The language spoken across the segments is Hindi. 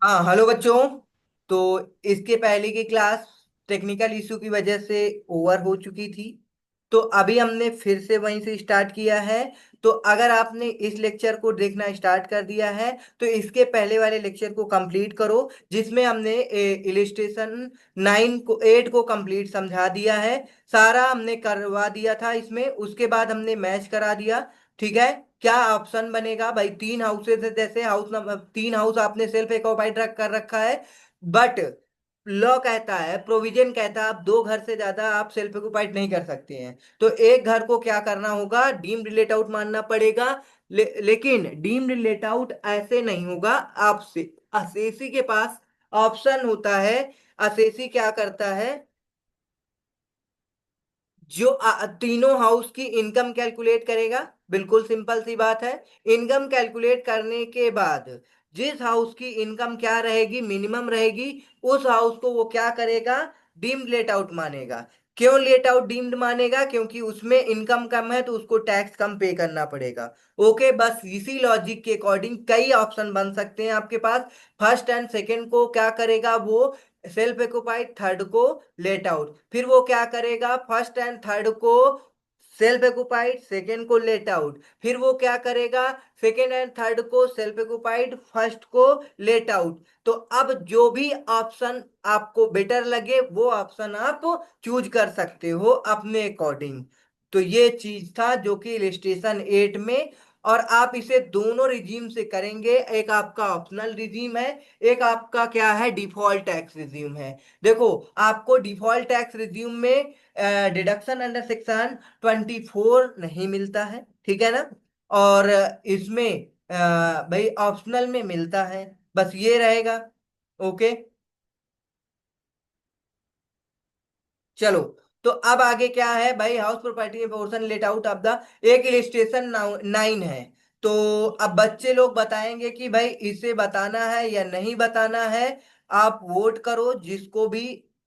हाँ हेलो बच्चों। तो इसके पहले की क्लास टेक्निकल इशू की वजह से ओवर हो चुकी थी। तो अभी हमने फिर से वहीं से स्टार्ट किया है। तो अगर आपने इस लेक्चर को देखना स्टार्ट कर दिया है तो इसके पहले वाले लेक्चर को कंप्लीट करो, जिसमें हमने इलिस्ट्रेशन 8 को कंप्लीट समझा दिया है। सारा हमने करवा दिया था इसमें, उसके बाद हमने मैच करा दिया। ठीक है। क्या ऑप्शन बनेगा भाई? तीन हाउसेस है, जैसे हाउस नंबर तीन हाउस आपने सेल्फ ऑक्युपाइड कर रखा है। बट लॉ कहता है, प्रोविजन कहता है, आप दो घर से ज्यादा आप सेल्फ ऑक्युपाइड नहीं कर सकते हैं। तो एक घर को क्या करना होगा? डीम्ड लेट आउट मानना पड़ेगा। लेकिन डीम्ड लेट आउट ऐसे नहीं होगा आपसे। असेसी के पास ऑप्शन होता है। असेसी क्या करता है? जो तीनों हाउस की इनकम कैलकुलेट करेगा। बिल्कुल सिंपल सी बात है। इनकम कैलकुलेट करने के बाद जिस हाउस की इनकम क्या रहेगी, मिनिमम रहेगी, उस हाउस को वो क्या करेगा? डीम्ड लेट आउट मानेगा। क्यों लेट आउट डीम्ड मानेगा? क्योंकि उसमें इनकम कम है तो उसको टैक्स कम पे करना पड़ेगा। ओके, बस इसी लॉजिक के अकॉर्डिंग कई ऑप्शन बन सकते हैं आपके पास। फर्स्ट एंड सेकंड को क्या करेगा वो? Self occupied. थर्ड को लेट आउट। फिर वो क्या करेगा? फर्स्ट एंड थर्ड को सेल्फ ऑक्युपाइड, सेकेंड को लेट आउट। फिर वो क्या करेगा? सेकेंड एंड थर्ड को सेल्फ ऑक्युपाइड, फर्स्ट को लेट आउट। तो अब जो भी ऑप्शन आपको बेटर लगे वो ऑप्शन आप चूज कर सकते हो अपने अकॉर्डिंग। तो ये चीज था जो कि इलिस्ट्रेशन 8 में। और आप इसे दोनों रिजीम से करेंगे। एक आपका ऑप्शनल रिजीम है, एक आपका क्या है? डिफॉल्ट टैक्स रिज्यूम है। देखो, आपको डिफॉल्ट टैक्स रिज्यूम में डिडक्शन अंडर सेक्शन 24 नहीं मिलता है, ठीक है ना? और इसमें भाई ऑप्शनल में मिलता है। बस ये रहेगा। ओके, चलो। तो अब आगे क्या है भाई? House property portion let out of the एक इलिस्ट्रेशन 9 है। तो अब बच्चे लोग बताएंगे कि भाई इसे बताना है या नहीं बताना है। आप वोट करो जिसको भी।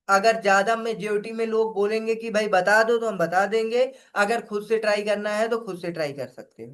अगर ज्यादा मेजोरिटी में लोग बोलेंगे कि भाई बता दो तो हम बता देंगे। अगर खुद से ट्राई करना है तो खुद से ट्राई कर सकते हो।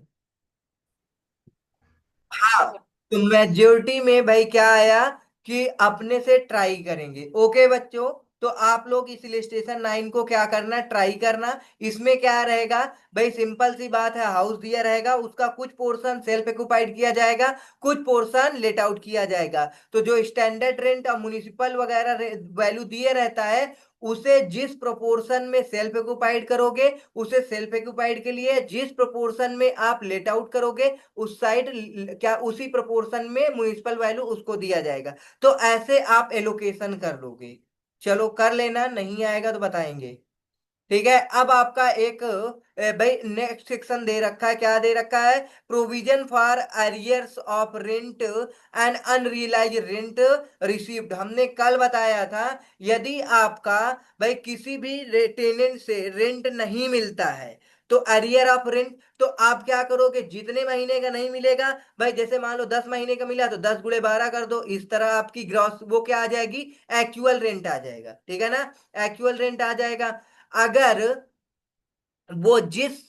हाँ, तो मेजोरिटी में भाई क्या आया कि अपने से ट्राई करेंगे। ओके बच्चों, तो आप लोग इस इलिस्ट्रेशन 9 को क्या करना? ट्राई करना। इसमें क्या रहेगा भाई? सिंपल सी बात है, हाउस दिया रहेगा, उसका कुछ पोर्शन सेल्फ ऑक्युपाइड किया जाएगा, कुछ पोर्शन लेट आउट किया जाएगा। तो जो स्टैंडर्ड रेंट और म्युनिसिपल वगैरह वैल्यू दिए रहता है, उसे जिस प्रोपोर्शन में सेल्फ ऑक्युपाइड करोगे उसे सेल्फ ऑक्युपाइड के लिए, जिस प्रोपोर्शन में आप लेट आउट करोगे उस साइड क्या उसी प्रोपोर्शन में म्युनिसिपल वैल्यू उसको दिया जाएगा। तो ऐसे आप एलोकेशन कर लोगे। चलो कर लेना, नहीं आएगा तो बताएंगे। ठीक है। अब आपका एक भाई नेक्स्ट सेक्शन दे रखा है। क्या दे रखा है? Provision for arrears of rent and unrealise rent received. हमने कल बताया था, यदि आपका भाई किसी भी टेनेंट से रेंट नहीं मिलता है तो अरियर ऑफ रेंट, तो आप क्या करोगे? जितने महीने का नहीं मिलेगा भाई, जैसे मान लो 10 महीने का मिला तो 10 × 12 कर दो। इस तरह आपकी ग्रॉस वो क्या आ जाएगी? एक्चुअल रेंट आ जाएगा। ठीक है ना? एक्चुअल रेंट आ जाएगा। अगर वो जिस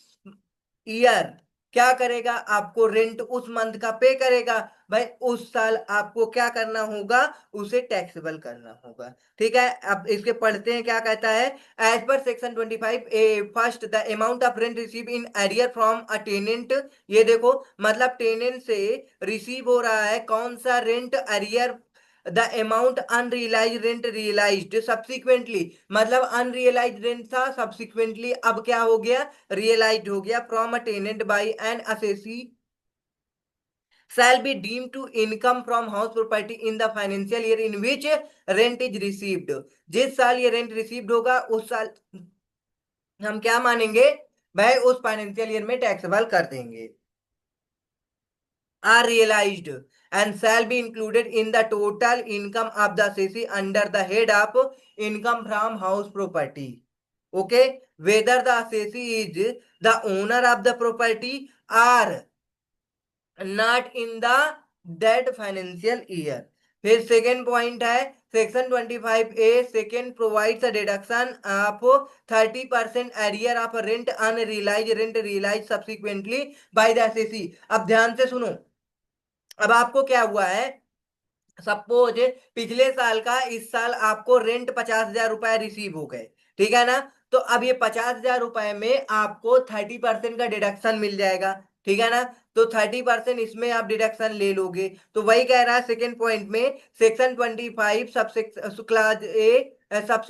ईयर क्या करेगा, आपको रेंट उस मंथ का पे करेगा, भाई उस साल आपको क्या करना होगा? उसे टैक्सेबल करना होगा। ठीक है। अब इसके पढ़ते हैं क्या कहता है। As per section 25 A first the amount of rent receive in arrear from a tenant. ये देखो, मतलब टेनेंट से रिसीव हो रहा है कौन सा rent? Arrear. The amount unrealise rent realised subsequently, मतलब अनरियलाइज रेंट था, सब्सिक्वेंटली अब क्या हो गया? रियलाइज्ड हो गया। From a tenant by an assessee shall be deemed to income from house property in the financial year in which rent is received। जिस साल ये रेंट रिसीव्ड होगा उस साल हम क्या मानेंगे? भाई उस फाइनेंशियल ईयर में टैक्सेबल कर देंगे। are realized and shall be included in the total income of the CC under the head of income from house property. Okay, whether the CC is the owner of the property or not in the that financial year। फिर सेकेंड पॉइंट है, section 25A second provides a deduction of 30% arrear of rent unrealise rent realise subsequently by the assessee. अब ध्यान से सुनो। अब आपको क्या हुआ है? सपोज पिछले साल का इस साल आपको रेंट 50,000 रुपए रिसीव हो गए, ठीक है ना। तो अब ये 50,000 रुपए में आपको 30% का डिडक्शन मिल जाएगा, ठीक है ना। तो 30% इसमें आप डिडक्शन ले लोगे, तो वही कह रहा है सेकेंड पॉइंट में, सेक्शन 25 सब क्लास ए सब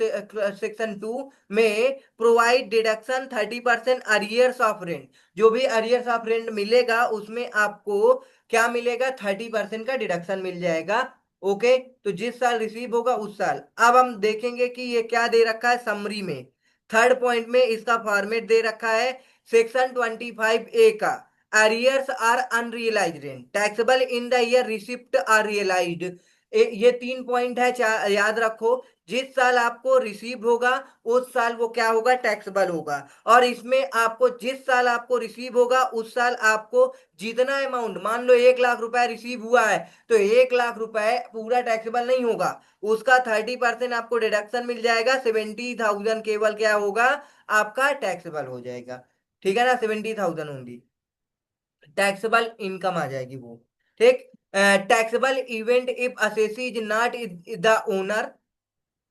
सेक्शन 2 में provide deduction 30% arrears of rent. जो भी अरियर्स ऑफ रेंट मिलेगा उसमें आपको क्या मिलेगा, 30% का डिडक्शन मिल जाएगा। ओके, तो जिस साल रिसीव होगा उस साल। अब हम देखेंगे कि ये क्या दे रखा है समरी में। थर्ड पॉइंट में इसका फॉर्मेट दे रखा है सेक्शन 25A का, arrears are unrealised rent taxable in the year receipt are realised. ये 3 पॉइंट है, याद रखो। जिस साल आपको रिसीव होगा उस साल वो क्या होगा, टैक्सेबल होगा। और इसमें आपको जिस साल आपको रिसीव होगा उस साल आपको जितना अमाउंट, मान लो 1 लाख रुपए रिसीव हुआ है, तो 1 लाख रुपए पूरा टैक्सेबल नहीं होगा, उसका 30% आपको डिडक्शन मिल जाएगा, 70,000 केवल क्या होगा, आपका टैक्सेबल हो जाएगा, ठीक है ना। 70,000 ओनली टैक्सेबल इनकम आ जाएगी वो, ठीक। Taxable event if assessee is not the owner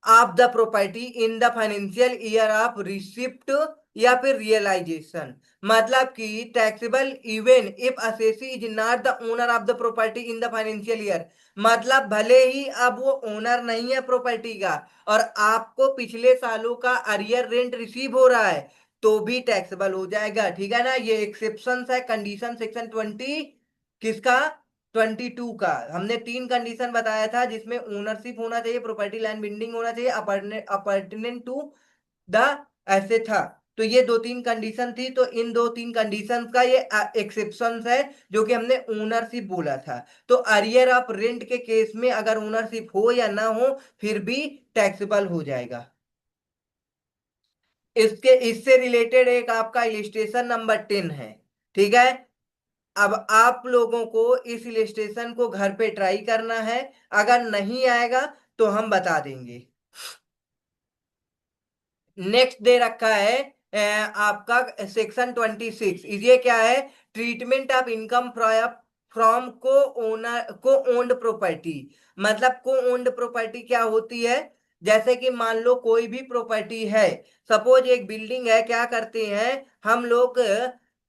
of the property in the financial year of receipt या फिर रियलाइजेशन। मतलब कि taxable event if assessee is not the owner of the property in the financial year, मतलब भले ही अब वो ओनर नहीं है प्रॉपर्टी का और आपको पिछले सालों का अरियर रेंट रिसीव हो रहा है, तो भी टैक्सेबल हो जाएगा, ठीक है ना। ये एक्सेप्शन है कंडीशन सेक्शन 20 किसका, 22 का। हमने 3 कंडीशन बताया था जिसमें ओनरशिप होना चाहिए, प्रॉपर्टी लैंड बिल्डिंग होना चाहिए, अपर्टिनेंट टू द ऐसे था। तो ये 2 3 कंडीशन थी, तो इन 2 3 कंडीशन का ये एक्सेप्शन है, जो कि हमने ओनरशिप बोला था। तो अरियर ऑफ रेंट के केस में अगर ओनरशिप हो या ना हो फिर भी टैक्सेबल हो जाएगा। इसके इससे रिलेटेड एक आपका इलिस्ट्रेशन नंबर 10 है, ठीक है। अब आप लोगों को इस इलिस्ट्रेशन को घर पे ट्राई करना है, अगर नहीं आएगा तो हम बता देंगे। नेक्स्ट दे रखा है आपका सेक्शन 26, ये क्या है, ट्रीटमेंट ऑफ इनकम फ्रॉम को ओन्ड प्रॉपर्टी। मतलब को ओन्ड प्रॉपर्टी क्या होती है, जैसे कि मान लो कोई भी प्रॉपर्टी है, सपोज एक बिल्डिंग है, क्या करते हैं हम लोग,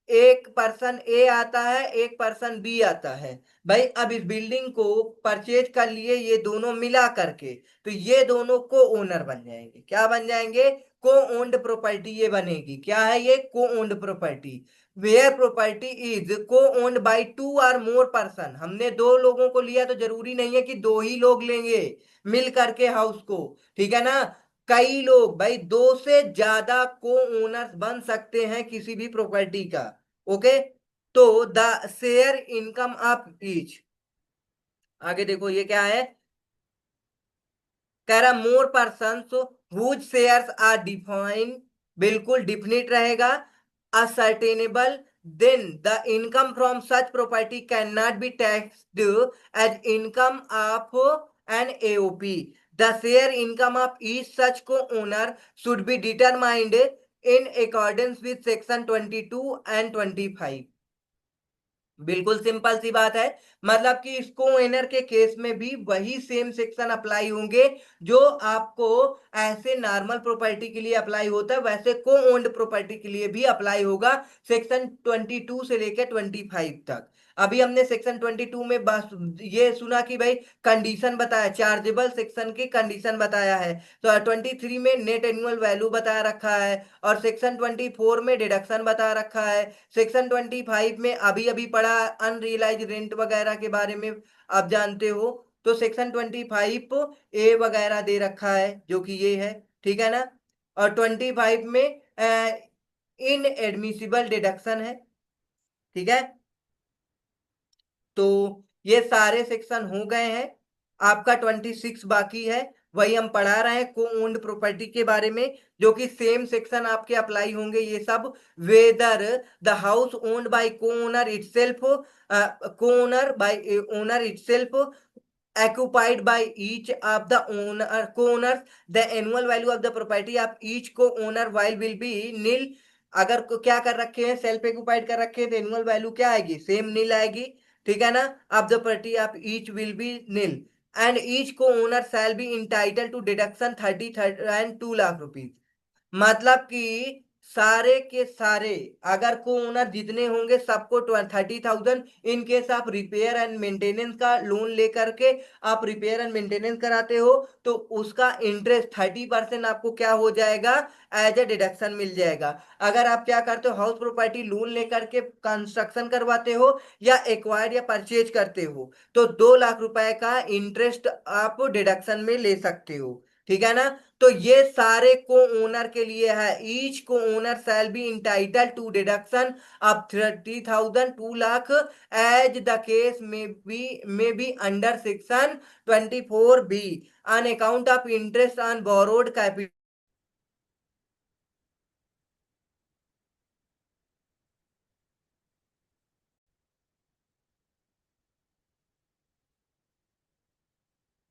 एक पर्सन ए आता है एक पर्सन बी आता है, भाई अब इस बिल्डिंग को परचेज कर लिए ये दोनों मिला करके, तो ये दोनों को ओनर बन जाएंगे, क्या बन जाएंगे, को ओन्ड प्रॉपर्टी ये बनेगी। क्या है ये, co owned property, where property is co owned by 2 or more person. हमने 2 लोगों को लिया तो जरूरी नहीं है कि 2 ही लोग लेंगे मिल करके हाउस को, ठीक है ना। कई लोग, भाई 2 से ज्यादा को ओनर्स बन सकते हैं किसी भी प्रॉपर्टी का। ओके, तो the share income of each, आगे देखो ये क्या है, कह रहा more person whose shares are define, बिल्कुल डिफिनिट रहेगा, ascertainable, then the income from such property can not be taxed as income of an AOP. The share income of each such co owner should be determined in accordance with section 22 and 25। बिल्कुल सिंपल सी बात है, मतलब कि इसको ओनर के केस में भी वही सेम सेक्शन अप्लाई होंगे जो आपको ऐसे नॉर्मल प्रॉपर्टी के लिए अप्लाई होता है, वैसे को ओन्ड प्रॉपर्टी के लिए भी अप्लाई होगा, सेक्शन 22 से लेकर 25 तक। अभी हमने सेक्शन 22 में बस ये सुना कि भाई कंडीशन बताया, चार्जेबल सेक्शन की कंडीशन बताया है, तो 23 में नेट एनुअल वैल्यू बता रखा है, और सेक्शन 24 में डिडक्शन बता रखा है, सेक्शन 25 में अभी अभी पढ़ा अनरियलाइज रेंट वगैरह के बारे में, आप जानते हो। तो सेक्शन 25A वगैरह दे रखा है जो कि ये है, ठीक है ना। और 25 में इन एडमिसिबल डिडक्शन है, ठीक है। तो ये सारे सेक्शन हो गए हैं, आपका 26 बाकी है, वही हम पढ़ा रहे हैं को ओन्ड प्रॉपर्टी के बारे में, जो कि सेम सेक्शन आपके अप्लाई होंगे ये सब, whether the house owned by को ओनर इटसेल्फ, को owner bye owner itself, occupied by each of the owner co-owners, the annual value of the property of each co-owner while will be nil। अगर क्या कर रखे हैं, सेल्फ एक्यूपाइड कर रखे हैं, तो एनुअल वैल्यू क्या आएगी, सेम नील आएगी, ठीक है ना। अब the property of each will be nil. And each co owner shall be entitle to deduction 30 and 2 lakh rupees. मतलब कि सारे के सारे, अगर को ओनर जितने होंगे सबको 30,000। इन केस आप रिपेयर एंड मेंटेनेंस का लोन लेकर के आप रिपेयर एंड मेंटेनेंस कराते हो, तो उसका इंटरेस्ट 30% आपको क्या हो जाएगा, एज ए डिडक्शन मिल जाएगा। अगर आप क्या करते हो, हाउस प्रॉपर्टी लोन लेकर के कंस्ट्रक्शन करवाते हो या एक्वायर या परचेज करते हो, तो 2 लाख रुपए का इंटरेस्ट आप डिडक्शन में ले सकते हो। ठीक है ना। तो ये सारे को ओनर के लिए है। Each co owner shall be entitle to deduction of 30,000 2 lakh as the case में be under section 24B on account of interest on borrowed capital